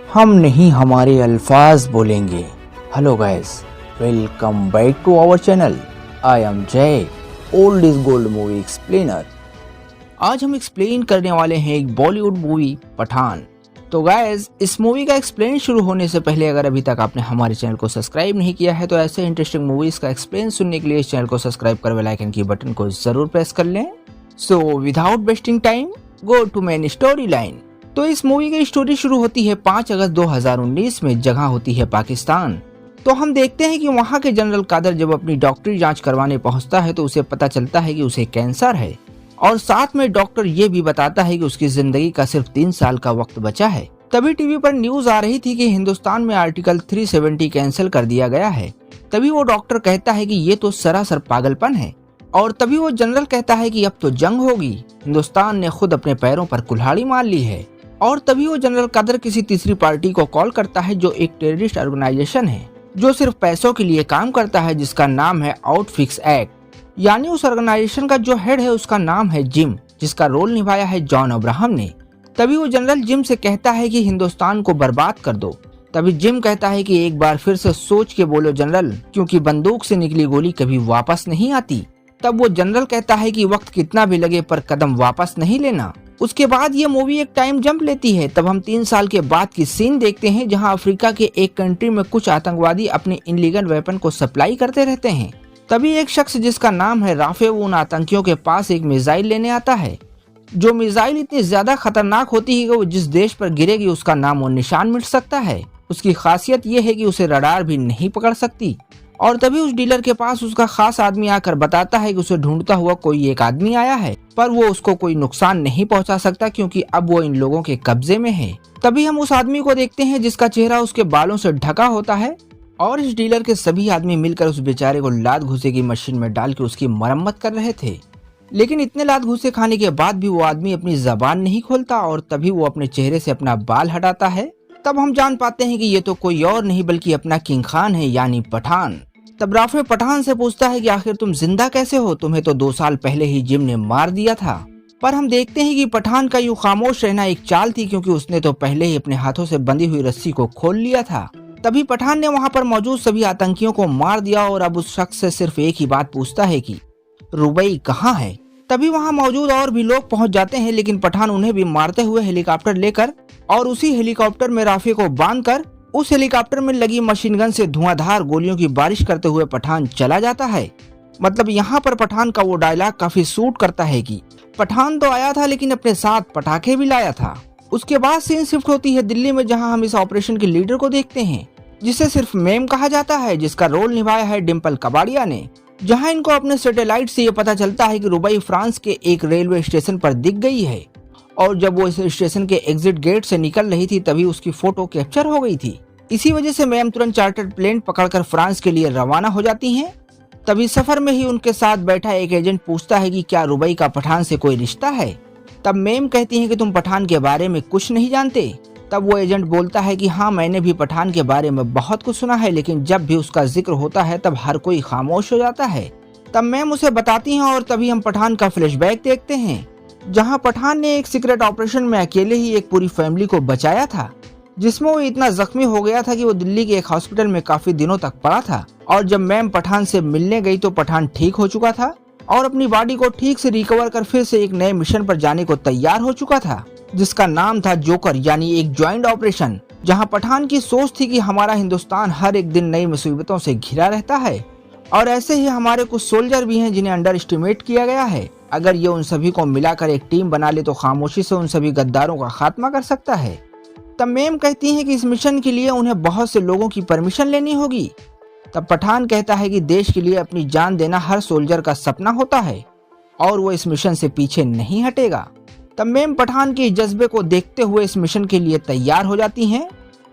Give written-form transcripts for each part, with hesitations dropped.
हम नहीं हमारे अल्फाज बोलेंगे। Hello guys, welcome back to our channel. I am Jay, old is gold movie explainer. आज हम एक्सप्लेन करने वाले हैं एक बॉलीवुड मूवी पठान। तो गाइस, इस मूवी का एक्सप्लेन शुरू होने से पहले अगर अभी तक आपने हमारे चैनल को सब्सक्राइब नहीं किया है तो ऐसे इंटरेस्टिंग मूवीज का एक्सप्लेन सुनने के लिए इस चैनल को सब्सक्राइब कर बेल आइकन की बटन को जरूर प्रेस कर लें। So without wasting time, go to main story line. तो इस मूवी की स्टोरी शुरू होती है 5 अगस्त 2019 में। जगह होती है पाकिस्तान। तो हम देखते हैं कि वहाँ के जनरल कादर जब अपनी डॉक्टरी जांच करवाने पहुँचता है तो उसे पता चलता है कि उसे कैंसर है, और साथ में डॉक्टर ये भी बताता है कि उसकी जिंदगी का सिर्फ 3 साल का वक्त बचा है। तभी टीवी पर न्यूज आ रही थी कि हिंदुस्तान में आर्टिकल 370 कैंसिल कर दिया गया है। तभी वो डॉक्टर कहता है कि ये तो सरासर पागलपन है, और तभी वो जनरल कहता है कि अब तो जंग होगी, हिंदुस्तान ने खुद अपने पैरों पर कुल्हाड़ी मार ली है। और तभी वो जनरल कादर किसी तीसरी पार्टी को कॉल करता है जो एक टेररिस्ट ऑर्गेनाइजेशन है जो सिर्फ पैसों के लिए काम करता है, जिसका नाम है आउटफिक्स एक्ट। यानी उस ऑर्गेनाइजेशन का जो हेड है उसका नाम है जिम, जिसका रोल निभाया है जॉन अब्राहम ने। तभी वो जनरल जिम से कहता है कि हिंदुस्तान को बर्बाद कर दो। तभी जिम कहता है कि एक बार फिर से सोच के बोलो जनरल, क्योंकि बंदूक से निकली गोली कभी वापस नहीं आती। तब वो जनरल कहता है कि वक्त कितना भी लगे पर कदम वापस नहीं लेना। उसके बाद ये मूवी एक टाइम जंप लेती है। तब हम 3 साल के बाद की सीन देखते हैं जहां अफ्रीका के एक कंट्री में कुछ आतंकवादी अपने इनलीगल वेपन को सप्लाई करते रहते हैं। तभी एक शख्स जिसका नाम है राफे, वो उन आतंकियों के पास एक मिसाइल लेने आता है। जो मिसाइल इतनी ज्यादा खतरनाक होती है कि वो जिस देश पर गिरेगी उसका नाम और निशान मिट सकता है। उसकी खासियत ये है कि उसे रडार भी नहीं पकड़ सकती। और तभी उस डीलर के पास उसका खास आदमी आकर बताता है कि उसे ढूंढता हुआ कोई एक आदमी आया है, पर वो उसको कोई नुकसान नहीं पहुंचा सकता क्योंकि अब वो इन लोगों के कब्जे में है। तभी हम उस आदमी को देखते हैं जिसका चेहरा उसके बालों से ढका होता है, और इस डीलर के सभी आदमी मिलकर उस बेचारे को लात घुसे की मशीन में डालकर उसकी मरम्मत कर रहे थे। लेकिन इतने लात घुसे खाने के बाद भी वो आदमी अपनी जबान नहीं खोलता, और तभी वो अपने चेहरे से अपना बाल हटाता है। तब हम जान पाते हैं कि ये तो कोई और नहीं बल्कि अपना किंग खान है, यानी पठान। तब राफे पठान से पूछता है कि आखिर तुम जिंदा कैसे हो, तुम्हें तो 2 साल पहले ही जिम ने मार दिया था। पर हम देखते हैं कि पठान का यूं खामोश रहना एक चाल थी, क्योंकि उसने तो पहले ही अपने हाथों से बंधी हुई रस्सी को खोल लिया था। तभी पठान ने वहां पर मौजूद सभी आतंकियों को मार दिया, और अब उस शख्स से सिर्फ एक ही बात पूछता है कि रुबई कहाँ है। तभी वहां मौजूद और भी लोग पहुंच जाते हैं, लेकिन पठान उन्हें भी मारते हुए हेलीकॉप्टर लेकर और उसी हेलीकॉप्टर में राफे को बांधकर उस हेलीकॉप्टर में लगी मशीन गन से धुआंधार गोलियों की बारिश करते हुए पठान चला जाता है। मतलब यहाँ पर पठान का वो डायलॉग काफी सूट करता है कि पठान तो आया था लेकिन अपने साथ पटाखे भी लाया था। उसके बाद सीन शिफ्ट होती है दिल्ली में, जहाँ हम इस ऑपरेशन के लीडर को देखते हैं जिसे सिर्फ मेम कहा जाता है, जिसका रोल निभाया है डिम्पल कबाड़िया ने। जहाँ इनको अपने सैटेलाइट से ये पता चलता है कि रुबई फ्रांस के एक रेलवे स्टेशन पर दिख गई है, और जब वो इस स्टेशन के एग्जिट गेट से निकल रही थी तभी उसकी फोटो कैप्चर हो गई थी। इसी वजह से मैम तुरंत चार्टर्ड प्लेन पकड़कर फ्रांस के लिए रवाना हो जाती हैं। तभी सफर में ही उनके साथ बैठा एक एजेंट पूछता है कि क्या रुबई का पठान से कोई रिश्ता है। तब मैम कहती हैं कि तुम पठान के बारे में कुछ नहीं जानते। तब वो एजेंट बोलता है कि हाँ, मैंने भी पठान के बारे में बहुत कुछ सुना है, लेकिन जब भी उसका जिक्र होता है तब हर कोई खामोश हो जाता है। तब मैम उसे बताती हैं, और तभी हम पठान का फ्लैशबैक देखते हैं जहाँ पठान ने एक सीक्रेट ऑपरेशन में अकेले ही एक पूरी फैमिली को बचाया था, जिसमें वो इतना जख्मी हो गया था कि वो दिल्ली के एक हॉस्पिटल में काफी दिनों तक पड़ा था। और जब मैम पठान से मिलने गई तो पठान ठीक हो चुका था और अपनी बॉडी को ठीक से रिकवर कर फिर से एक नए मिशन पर जाने को तैयार हो चुका था, जिसका नाम था जोकर, यानी एक ज्वाइंट ऑपरेशन। जहां पठान की सोच थी कि हमारा हिंदुस्तान हर एक दिन नई मुसीबतों से घिरा रहता है, और ऐसे ही हमारे कुछ सोल्जर भी हैं जिन्हें अंडर एस्टिमेट किया गया है। अगर ये उन सभी को मिलाकर एक टीम बना ले तो खामोशी से उन सभी गद्दारों का खात्मा कर सकता है। तब मैम कहती हैं कि इस मिशन के लिए उन्हें बहुत से लोगों की परमिशन लेनी होगी। तब पठान कहता है कि देश के लिए अपनी जान देना हर सोल्जर का सपना होता है और वो इस मिशन से पीछे नहीं हटेगा। तब मैम पठान के जज्बे को देखते हुए इस मिशन के लिए तैयार हो जाती हैं।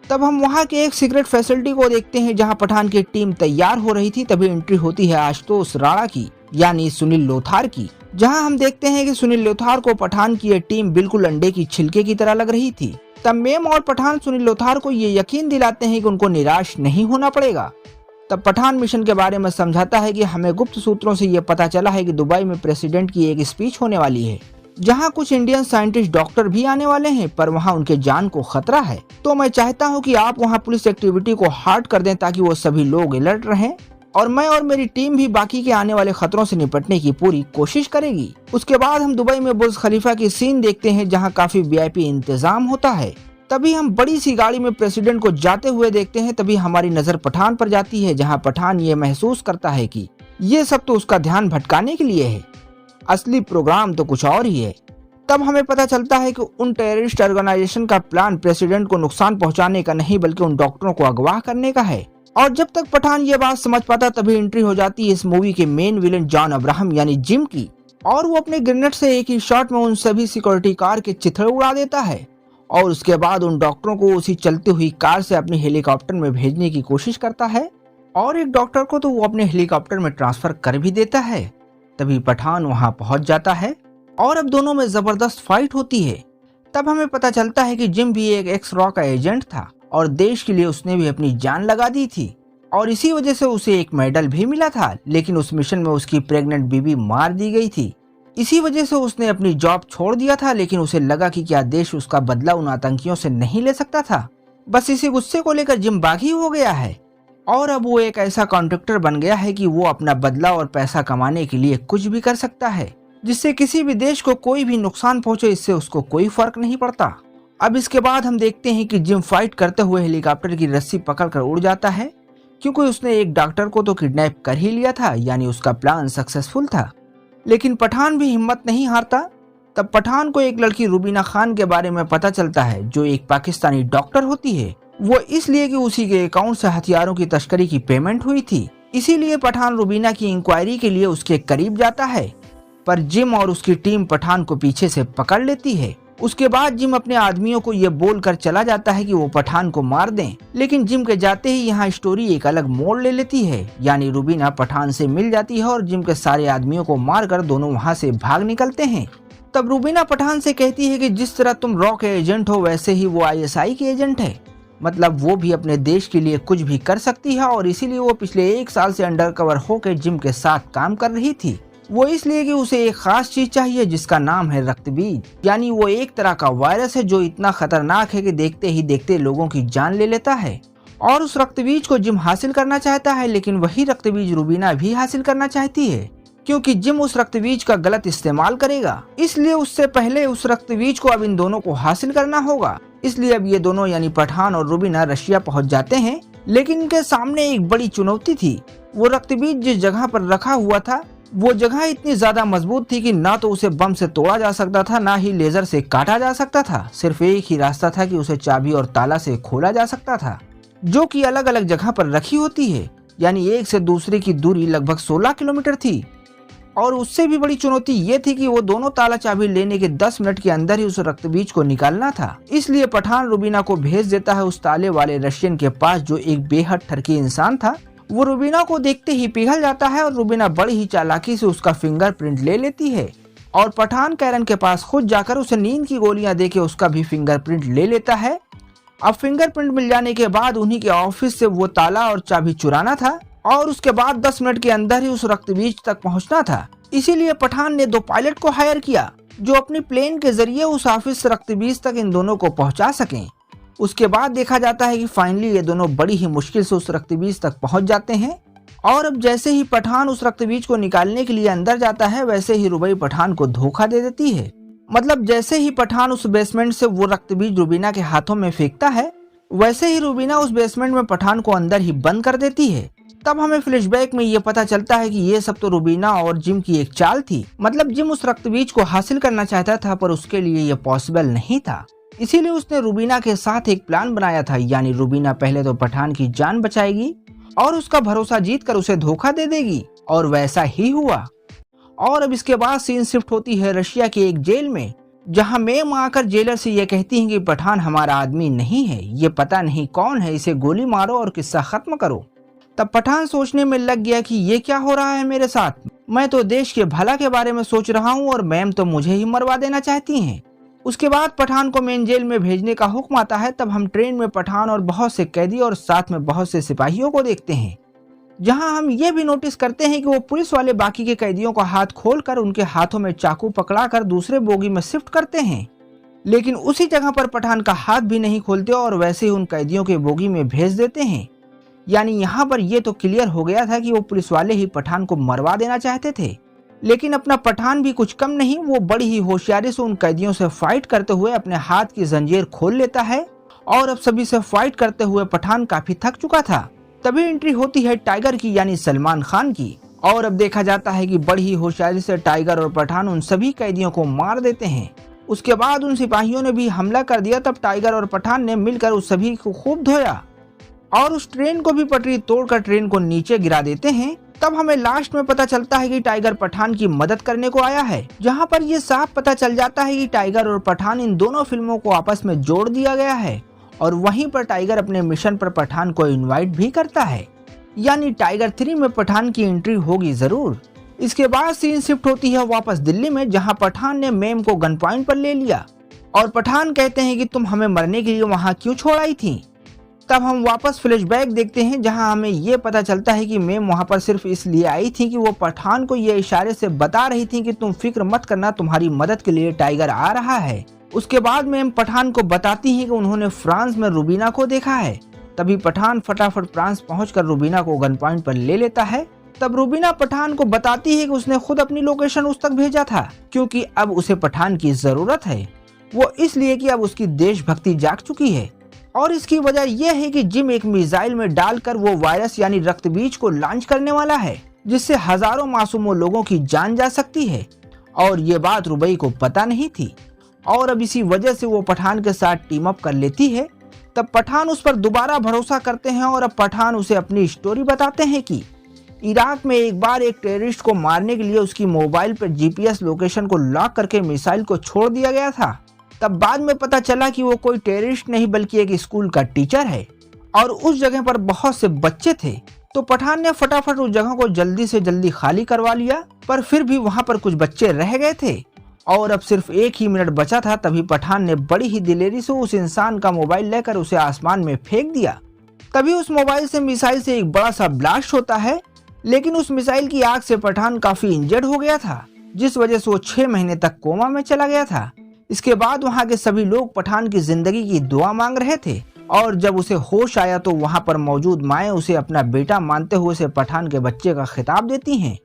तब हम वहाँ के एक सीक्रेट फैसिलिटी को देखते हैं जहाँ पठान की टीम तैयार हो रही थी। तभी एंट्री होती है आशुतोष राणा की, यानी सुनील लोथार की, जहाँ हम देखते हैं कि सुनील लोथार को पठान की ये टीम बिल्कुल अंडे की छिलके की तरह लग रही थी। तब मेम और पठान सुनील लोथार को ये यकीन दिलाते हैं कि उनको निराश नहीं होना पड़ेगा। तब पठान मिशन के बारे में समझाता है कि हमें गुप्त सूत्रों से ये पता चला है कि दुबई में प्रेसिडेंट की एक स्पीच होने वाली है, जहां कुछ इंडियन साइंटिस्ट डॉक्टर भी आने वाले हैं, पर वहां उनके जान को खतरा है। तो मैं चाहता हूं कि आप वहां पुलिस एक्टिविटी को हार्ड कर दें ताकि वो सभी लोग अलर्ट रहें, और मैं और मेरी टीम भी बाकी के आने वाले खतरों से निपटने की पूरी कोशिश करेगी। उसके बाद हम दुबई में बुर्ज खलीफा की सीन देखते हैं, जहां काफी वीआईपी इंतजाम होता है। तभी हम बड़ी सी गाड़ी में प्रेसिडेंट को जाते हुए देखते हैं। तभी हमारी नजर पठान पर जाती है, जहां पठान ये महसूस करता है कि ये सब तो उसका ध्यान भटकाने के लिए है, असली प्रोग्राम तो कुछ और ही है। तब हमें पता चलता है कि उन टेररिस्ट ऑर्गेनाइजेशन का प्लान प्रेसिडेंट को नुकसान पहुंचाने का नहीं, बल्कि उन डॉक्टरों को अगवा करने का है। और जब तक पठान ये बात समझ पाता, तभी एंट्री हो जाती है इस मूवी के मेन विलेन जॉन अब्राहम यानी जिम की, और वो अपने ग्रेनेड से एक ही शॉट में उन सभी सिक्योरिटी कार के चिथड़े उड़ा देता है। और उसके बाद उन डॉक्टरों को उसी चलती हुई कार से अपनी हेलीकॉप्टर में भेजने की कोशिश करता है, और एक डॉक्टर को तो वो अपने हेलीकॉप्टर में ट्रांसफर कर भी देता है। तभी पठान वहां पहुंच जाता है और अब दोनों में जबरदस्त फाइट होती है। तब हमें पता चलता है कि जिम भी एक एक्स रॉ का एजेंट था और देश के लिए उसने भी अपनी जान लगा दी थी, और इसी वजह से उसे एक मेडल भी मिला था। लेकिन उस मिशन में उसकी प्रेग्नेंट बीवी मार दी गई थी। इसी वजह से उसने अपनी जॉब छोड़ दिया था, लेकिन उसे लगा कि क्या देश उसका बदला उन आतंकियों से नहीं ले सकता था। बस इसी गुस्से को लेकर जिम बागी हो गया है, और अब वो एक ऐसा कॉन्ट्रैक्टर बन गया है कि वो अपना बदला और पैसा कमाने के लिए कुछ भी कर सकता है, जिससे किसी भी देश को कोई भी नुकसान पहुंचे, इससे उसको कोई फर्क नहीं पड़ता। अब इसके बाद हम देखते हैं कि जिम फाइट करते हुए हेलीकॉप्टर की रस्सी पकड़कर उड़ जाता है, क्योंकि उसने एक डॉक्टर को तो किडनैप कर ही लिया था, यानी उसका प्लान सक्सेसफुल था। लेकिन पठान भी हिम्मत नहीं हारता। तब पठान को एक लड़की रुबीना खान के बारे में पता चलता है, जो एक पाकिस्तानी डॉक्टर होती है। वो इसलिए कि उसी के अकाउंट से हथियारों की तस्करी की पेमेंट हुई थी। इसीलिए पठान रुबीना की इंक्वायरी के लिए उसके करीब जाता है, पर जिम और उसकी टीम पठान को पीछे से पकड़ लेती है। उसके बाद जिम अपने आदमियों को ये बोलकर चला जाता है कि वो पठान को मार दें। लेकिन जिम के जाते ही यहाँ स्टोरी एक अलग मोड़ ले लेती है, यानी रुबीना पठान से मिल जाती है और जिम के सारे आदमियों को मारकर दोनों वहाँ से भाग निकलते हैं। तब रुबीना पठान से कहती है कि जिस तरह तुम रॉ के एजेंट हो, वैसे ही वो आईएसआई के एजेंट है। मतलब वो भी अपने देश के लिए कुछ भी कर सकती है, और इसीलिए वो पिछले 1 साल से अंडरकवर होकर जिम के साथ काम कर रही थी। वो इसलिए कि उसे एक खास चीज चाहिए, जिसका नाम है रक्तबीज। यानी वो एक तरह का वायरस है जो इतना खतरनाक है कि देखते ही देखते लोगों की जान ले लेता है। और उस रक्तबीज को जिम हासिल करना चाहता है, लेकिन वही रक्तबीज रुबीना भी हासिल करना चाहती है, क्योंकि जिम उस रक्तबीज का गलत इस्तेमाल करेगा। इसलिए उससे पहले उस रक्तबीज को अब इन दोनों को हासिल करना होगा। इसलिए अब ये दोनों यानी पठान और रुबीना रशिया पहुंच जाते हैं। लेकिन इनके सामने एक बड़ी चुनौती थी। वो रक्तबीज जिस जगह पर रखा हुआ था, वो जगह इतनी ज्यादा मजबूत थी कि ना तो उसे बम से तोड़ा जा सकता था, ना ही लेजर से काटा जा सकता था। सिर्फ एक ही रास्ता था कि उसे चाबी और ताला से खोला जा सकता था, जो कि अलग अलग जगह पर रखी होती है। यानी एक से दूसरे की दूरी लगभग 16 किलोमीटर थी। और उससे भी बड़ी चुनौती ये थी कि वो दोनों ताला चाबी लेने के 10 मिनट के अंदर ही उस रक्तबीज को निकालना था। इसलिए पठान रुबीना को भेज देता है उस ताले वाले रशियन के पास, जो एक बेहद ठरकी इंसान था। वो रुबीना को देखते ही पिघल जाता है और रुबीना बड़ी ही चालाकी से उसका फिंगरप्रिंट ले लेती है, और पठान कैरन के पास खुद जाकर उसे नींद की गोलियां देके उसका भी फिंगरप्रिंट ले लेता है। अब फिंगरप्रिंट मिल जाने के बाद उन्हीं के ऑफिस से वो ताला और चाबी चुराना था, और उसके बाद 10 मिनट के अंदर ही उस रक्तबीज तक पहुंचना था। इसीलिए पठान ने 2 पायलट को हायर किया, जो अपनी प्लेन के जरिए उस ऑफिस से रक्तबीज तक इन दोनों को पहुंचा सकें। उसके बाद देखा जाता है कि फाइनली ये दोनों बड़ी ही मुश्किल से उस रक्तबीज तक पहुंच जाते हैं। और अब जैसे ही पठान उस रक्तबीज को निकालने के लिए अंदर जाता है, वैसे ही रुबई पठान को धोखा दे देती है। मतलब जैसे ही पठान उस बेसमेंट से वो रक्तबीज रुबीना के हाथों में फेंकता है, वैसे ही रुबीना उस बेसमेंट में पठान को अंदर ही बंद कर देती है। तब हमें फ्लैशबैक में ये पता चलता है कि ये सब तो रुबीना और जिम की एक चाल थी। मतलब जिम उस रक्तबीज को हासिल करना चाहता था, पर उसके लिए ये पॉसिबल नहीं था। इसीलिए उसने रुबीना के साथ एक प्लान बनाया था। यानी रुबीना पहले तो पठान की जान बचाएगी और उसका भरोसा जीतकर उसे धोखा दे देगी, और वैसा ही हुआ। और अब इसके बाद सीन शिफ्ट होती है रशिया की एक जेल में, जहां मैम आकर जेलर से ये कहती हैं कि पठान हमारा आदमी नहीं है, ये पता नहीं कौन है, इसे गोली मारो और किस्सा खत्म करो। तब पठान सोचने में लग गया कि ये क्या हो रहा है मेरे साथ। मैं तो देश के भला के बारे में सोच रहा हूँ और मैम तो मुझे ही मरवा देना चाहती हैं। उसके बाद पठान को मेन जेल में भेजने का हुक्म आता है। तब हम ट्रेन में पठान और बहुत से कैदी और साथ में बहुत से सिपाहियों को देखते हैं। जहां हम ये भी नोटिस करते हैं कि वो पुलिस वाले बाकी के कैदियों का हाथ खोलकर उनके हाथों में चाकू पकड़ाकर दूसरे बोगी में शिफ्ट करते हैं, लेकिन उसी जगह पर पठान का हाथ भी नहीं खोलते और वैसे ही उन कैदियों के बोगी में भेज देते हैं। यानी यहाँ पर यह तो क्लियर हो गया था कि वो पुलिस वाले ही पठान को मरवा देना चाहते थे, लेकिन अपना पठान भी कुछ कम नहीं, वो बड़ी ही होशियारी से उन कैदियों से फाइट करते हुए अपने हाथ की जंजीर खोल लेता है और अब सभी से फाइट करते हुए पठान काफी थक चुका था। तभी एंट्री होती है टाइगर की यानी सलमान खान की, और अब देखा जाता है कि बड़ी ही होशियारी से टाइगर और पठान उन सभी कैदियों को मार देते हैं। उसके बाद उन सिपाहियों ने भी हमला कर दिया। तब टाइगर और पठान ने मिलकर उस सभी को खूब धोया और उस ट्रेन को भी पटरी तोड़कर ट्रेन को नीचे गिरा देते हैं। तब हमें लास्ट में पता चलता है कि टाइगर पठान की मदद करने को आया है, जहां पर ये साफ पता चल जाता है कि टाइगर और पठान इन दोनों फिल्मों को आपस में जोड़ दिया गया है और वहीं पर टाइगर अपने मिशन पर पठान को इनवाइट भी करता है। यानी टाइगर 3 में पठान की एंट्री होगी जरूर। इसके बाद सीन शिफ्ट होती है वापस दिल्ली में, जहां पठान ने मेम को गन पॉइंट पर ले लिया और पठान कहते हैं कि तुम हमें मरने के लिए वहां क्यों छोड़ आई थी। तब हम वापस फ्लैशबैक देखते हैं, जहां हमें ये पता चलता है कि मेम वहां पर सिर्फ इसलिए आई थी कि वो पठान को ये इशारे से बता रही थी कि तुम फिक्र मत करना, तुम्हारी मदद के लिए टाइगर आ रहा है। उसके बाद मेम पठान को बताती है कि उन्होंने फ्रांस में रूबीना को देखा है। तभी पठान फटाफट फ्रांस पहुंचकर रूबीना को गन पॉइंट पर ले लेता है। तब रूबीना पठान को बताती है कि उसने खुद अपनी लोकेशन उस तक भेजा था, क्योंकि अब उसे पठान की जरूरत है। वो इसलिए कि अब उसकी देशभक्ति जाग चुकी है और इसकी वजह यह है कि जिम एक मिसाइल में डालकर वो वायरस यानी रक्त बीज को लॉन्च करने वाला है, जिससे हजारों मासूमों लोगों की जान जा सकती है। और ये बात रुबई को पता नहीं थी और अब इसी वजह से वो पठान के साथ टीम अप कर लेती है। तब पठान उस पर दोबारा भरोसा करते हैं और अब पठान उसे अपनी स्टोरी बताते हैं कि इराक में एक बार एक टेररिस्ट को मारने के लिए उसकी मोबाइल पर जीपीएस लोकेशन को लॉक करके मिसाइल को छोड़ दिया गया था। तब बाद में पता चला कि वो कोई टेररिस्ट नहीं बल्कि एक स्कूल का टीचर है और उस जगह पर बहुत से बच्चे थे। तो पठान ने फटाफट उस जगह को जल्दी से जल्दी खाली करवा लिया, पर फिर भी वहां पर कुछ बच्चे रह गए थे और अब सिर्फ 1 ही मिनट बचा था। तभी पठान ने बड़ी ही दिलेरी से उस इंसान का मोबाइल लेकर उसे आसमान में फेंक दिया। तभी उस मोबाइल से मिसाइल से एक बड़ा सा ब्लास्ट होता है, लेकिन उस मिसाइल की आग से पठान काफी इंजर्ड हो गया था, जिस वजह से वो 6 महीने तक कोमा में चला गया था। इसके बाद वहां के सभी लोग पठान की जिंदगी की दुआ मांग रहे थे और जब उसे होश आया तो वहां पर मौजूद माएँ उसे अपना बेटा मानते हुए उसे पठान के बच्चे का खिताब देती हैं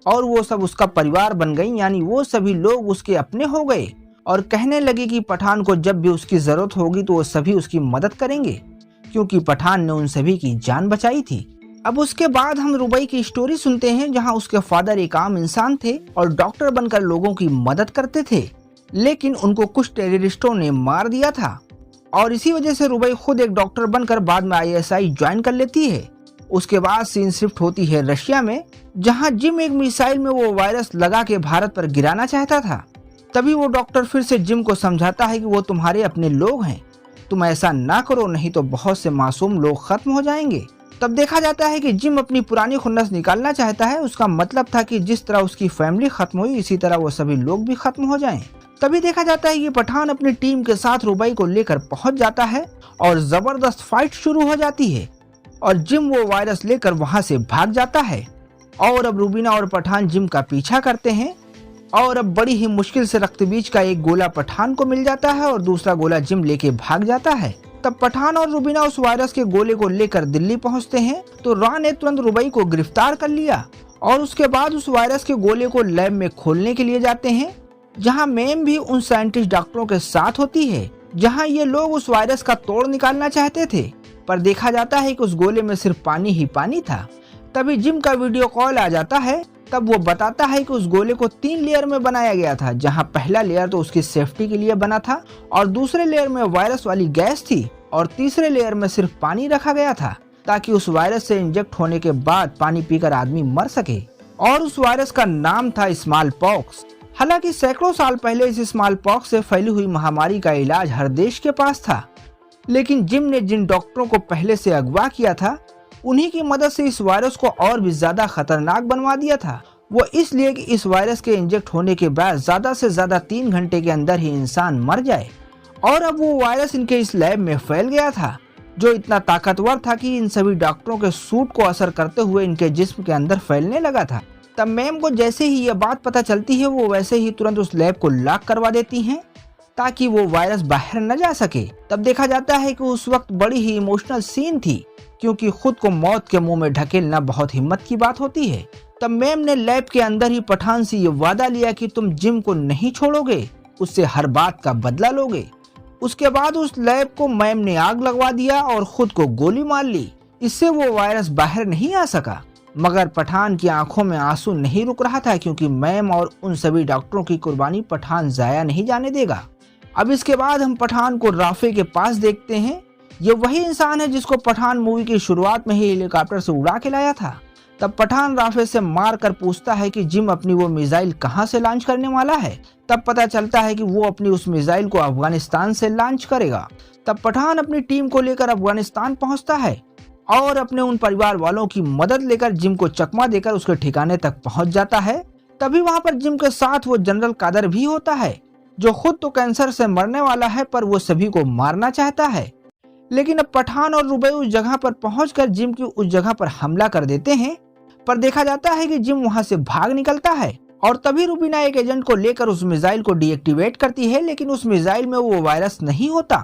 और वो सब उसका परिवार बन गई। यानी वो सभी लोग उसके अपने हो गए और कहने लगे कि पठान को जब भी उसकी जरूरत होगी तो वो सभी उसकी मदद करेंगे, क्योंकि पठान ने उन सभी की जान बचाई थी। अब उसके बाद हम रुबई की स्टोरी सुनते हैं, जहां उसके फादर एक आम इंसान थे और डॉक्टर बनकर लोगों की मदद करते थे, लेकिन उनको कुछ टेररिस्टों ने मार दिया था और इसी वजह से रुबई खुद एक डॉक्टर बनकर बाद में आईएसआई ज्वाइन कर लेती है। उसके बाद सीन शिफ्ट होती है रशिया में, जहां जिम एक मिसाइल में वो वायरस लगा के भारत पर गिराना चाहता था। तभी वो डॉक्टर फिर से जिम को समझाता है कि वो तुम्हारे अपने लोग हैं, तुम ऐसा ना करो नहीं तो बहुत से मासूम लोग खत्म हो जाएंगे। तब देखा जाता है कि जिम अपनी पुरानी खुन्नस निकालना चाहता है। उसका मतलब था कि जिस तरह उसकी फैमिली खत्म हुई इसी तरह वो सभी लोग भी खत्म हो जाएं। तभी देखा जाता है कि पठान अपनी टीम के साथ रुबई को लेकर पहुंच जाता है और जबरदस्त फाइट शुरू हो जाती है और जिम वो वायरस लेकर वहां से भाग जाता है और अब रूबीना और पठान जिम का पीछा करते हैं और अब बड़ी ही मुश्किल से रक्तबीज का एक गोला पठान को मिल जाता है और दूसरा गोला जिम लेके भाग जाता है। तब पठान और रूबीना उस वायरस के गोले को लेकर दिल्ली पहुंचते हैं तो रॉ ने तुरंत रुबई को गिरफ्तार कर लिया और उसके बाद उस वायरस के गोले को लैब में खोलने के लिए जाते हैं, जहां मेम भी उन साइंटिस्ट डॉक्टरों के साथ होती है, जहां ये लोग उस वायरस का तोड़ निकालना चाहते थे, पर देखा जाता है कि उस गोले में सिर्फ पानी ही पानी था। तभी जिम का वीडियो कॉल आ जाता है। तब वो बताता है कि उस गोले को 3 लेयर में बनाया गया था, जहां पहला लेयर तो उसकी सेफ्टी के लिए बना था और दूसरे लेयर में वायरस वाली गैस थी और तीसरे लेयर में सिर्फ पानी रखा गया था, ताकि उस वायरस से इंजेक्ट होने के बाद पानी पीकर आदमी मर सके। और उस वायरस का नाम था स्मॉल पॉक्स। हालांकि सैकड़ों साल पहले इस स्मॉल पॉक्स से फैली हुई महामारी का इलाज हर देश के पास था, लेकिन जिम ने जिन डॉक्टरों को पहले से अगवा किया था उन्हीं की मदद से इस वायरस को और भी ज्यादा खतरनाक बनवा दिया था। वो इसलिए कि इस वायरस के इंजेक्ट होने के बाद ज्यादा से ज्यादा 3 घंटे के अंदर ही इंसान मर जाए। और अब वो वायरस इनके इस लैब में फैल गया था जो इतना ताकतवर था कि इन सभी डॉक्टरों के सूट को असर करते हुए इनके जिस्म के अंदर फैलने लगा था। तब मैम को जैसे ही यह बात पता चलती है वो वैसे ही तुरंत उस लैब को लॉक करवा देती हैं ताकि वो वायरस बाहर न जा सके। तब देखा जाता है कि उस वक्त बड़ी ही इमोशनल सीन थी, क्योंकि खुद को मौत के मुंह में ढकेलना बहुत हिम्मत की बात होती है। तब मैम ने लैब के अंदर ही पठान से ये वादा लिया कि तुम जिम को नहीं छोड़ोगे, उससे हर बात का बदला लोगे। उसके बाद उस लैब को मैम ने आग लगवा दिया और खुद को गोली मार ली। इससे वो वायरस बाहर नहीं आ सका। मगर पठान की आंखों में आंसू नहीं रुक रहा था, क्योंकि मैम और उन सभी डॉक्टरों की कुर्बानी पठान जाया नहीं जाने देगा। अब इसके बाद हम पठान को राफे के पास देखते हैं। ये वही इंसान है जिसको पठान मूवी की शुरुआत में ही हेलीकॉप्टर से उड़ा के लाया था। तब पठान राफे से मार कर पूछता है कि जिम अपनी वो मिसाइल कहां से लॉन्च करने वाला है। तब पता चलता है कि वो अपनी उस मिसाइल को अफगानिस्तान से लॉन्च करेगा। तब पठान अपनी टीम को लेकर अफगानिस्तान पहुंचता है और अपने उन परिवार वालों की मदद लेकर जिम को चकमा देकर उसके ठिकाने तक पहुंच जाता है। तभी वहां पर जिम के साथ वो जनरल कादर भी होता है, जो खुद तो कैंसर से मरने वाला है पर वो सभी को मारना चाहता है। लेकिन अब पठान और रुबई उस जगह पर पहुंचकर जिम की उस जगह पर हमला कर देते हैं, पर देखा जाता है कि जिम वहां से भाग निकलता है। और तभी रुबीना एक एजेंट को लेकर उस मिसाइल को डीएक्टिवेट करती है, लेकिन उस मिसाइल में वो वायरस नहीं होता।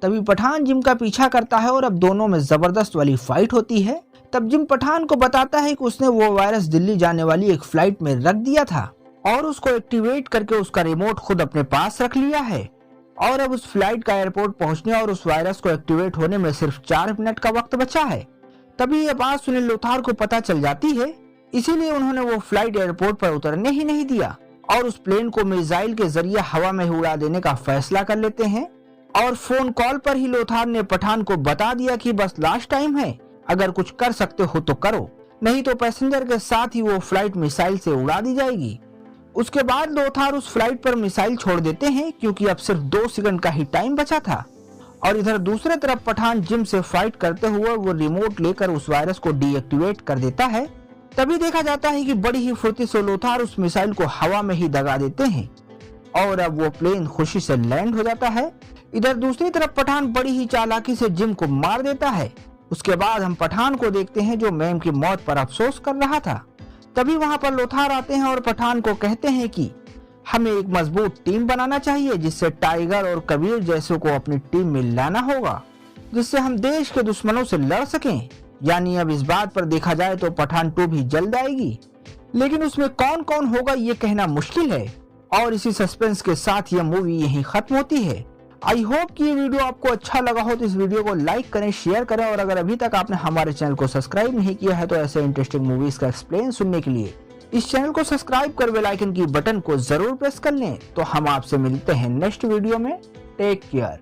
तभी पठान जिम का पीछा करता है और अब दोनों में जबरदस्त वाली फाइट होती है। तब जिम पठान को बताता है कि उसने वो वायरस दिल्ली जाने वाली एक फ्लाइट में रख दिया था और उसको एक्टिवेट करके उसका रिमोट खुद अपने पास रख लिया है। और अब उस फ्लाइट का एयरपोर्ट पहुंचने और उस वायरस को एक्टिवेट होने में सिर्फ 4 मिनट का वक्त बचा है। तभी ये बात सुनील लोथार को पता चल जाती है, इसीलिए उन्होंने वो फ्लाइट एयरपोर्ट पर उतरने ही नहीं दिया और उस प्लेन को मिसाइल के जरिए हवा में उड़ा देने का फैसला कर लेते हैं। और फोन कॉल पर ही लोथार ने पठान को बता दिया कि बस लास्ट टाइम है, अगर कुछ कर सकते हो तो करो, नहीं तो पैसेंजर के साथ ही वो फ्लाइट मिसाइल से उड़ा दी जाएगी। उसके बाद लोथार उस फ्लाइट पर मिसाइल छोड़ देते हैं, क्योंकि अब सिर्फ 2 सेकंड का ही टाइम बचा था। और इधर दूसरे तरफ पठान जिम से फाइट करते हुए वो रिमोट लेकर उस वायरस को डीएक्टिवेट कर देता है। तभी देखा जाता है कि बड़ी ही फुर्ती से लोथार उस मिसाइल को हवा में ही दगा देते हैं और अब वो प्लेन खुशी से लैंड हो जाता है। इधर दूसरी तरफ पठान बड़ी ही चालाकी से जिम को मार देता है। उसके बाद हम पठान को देखते हैं जो मैम की मौत पर अफसोस कर रहा था। तभी वहां पर लोथार आते हैं और पठान को कहते हैं कि हमें एक मजबूत टीम बनाना चाहिए, जिससे टाइगर और कबीर जैसों को अपनी टीम में लाना होगा, जिससे हम देश के दुश्मनों से लड़ सकें। यानी अब इस बात पर देखा जाए तो पठान 2 भी जल्द आएगी, लेकिन उसमें कौन कौन होगा ये कहना मुश्किल है। और इसी सस्पेंस के साथ ये मूवी यहीं खत्म होती है। आई होप कि ये वीडियो आपको अच्छा लगा हो, तो इस वीडियो को लाइक करें, शेयर करें और अगर अभी तक आपने हमारे चैनल को सब्सक्राइब नहीं किया है तो ऐसे इंटरेस्टिंग मूवीज का एक्सप्लेन सुनने के लिए इस चैनल को सब्सक्राइब कर बेल आइकन की बटन को जरूर प्रेस कर लें। तो हम आपसे मिलते हैं नेक्स्ट वीडियो में। Take care.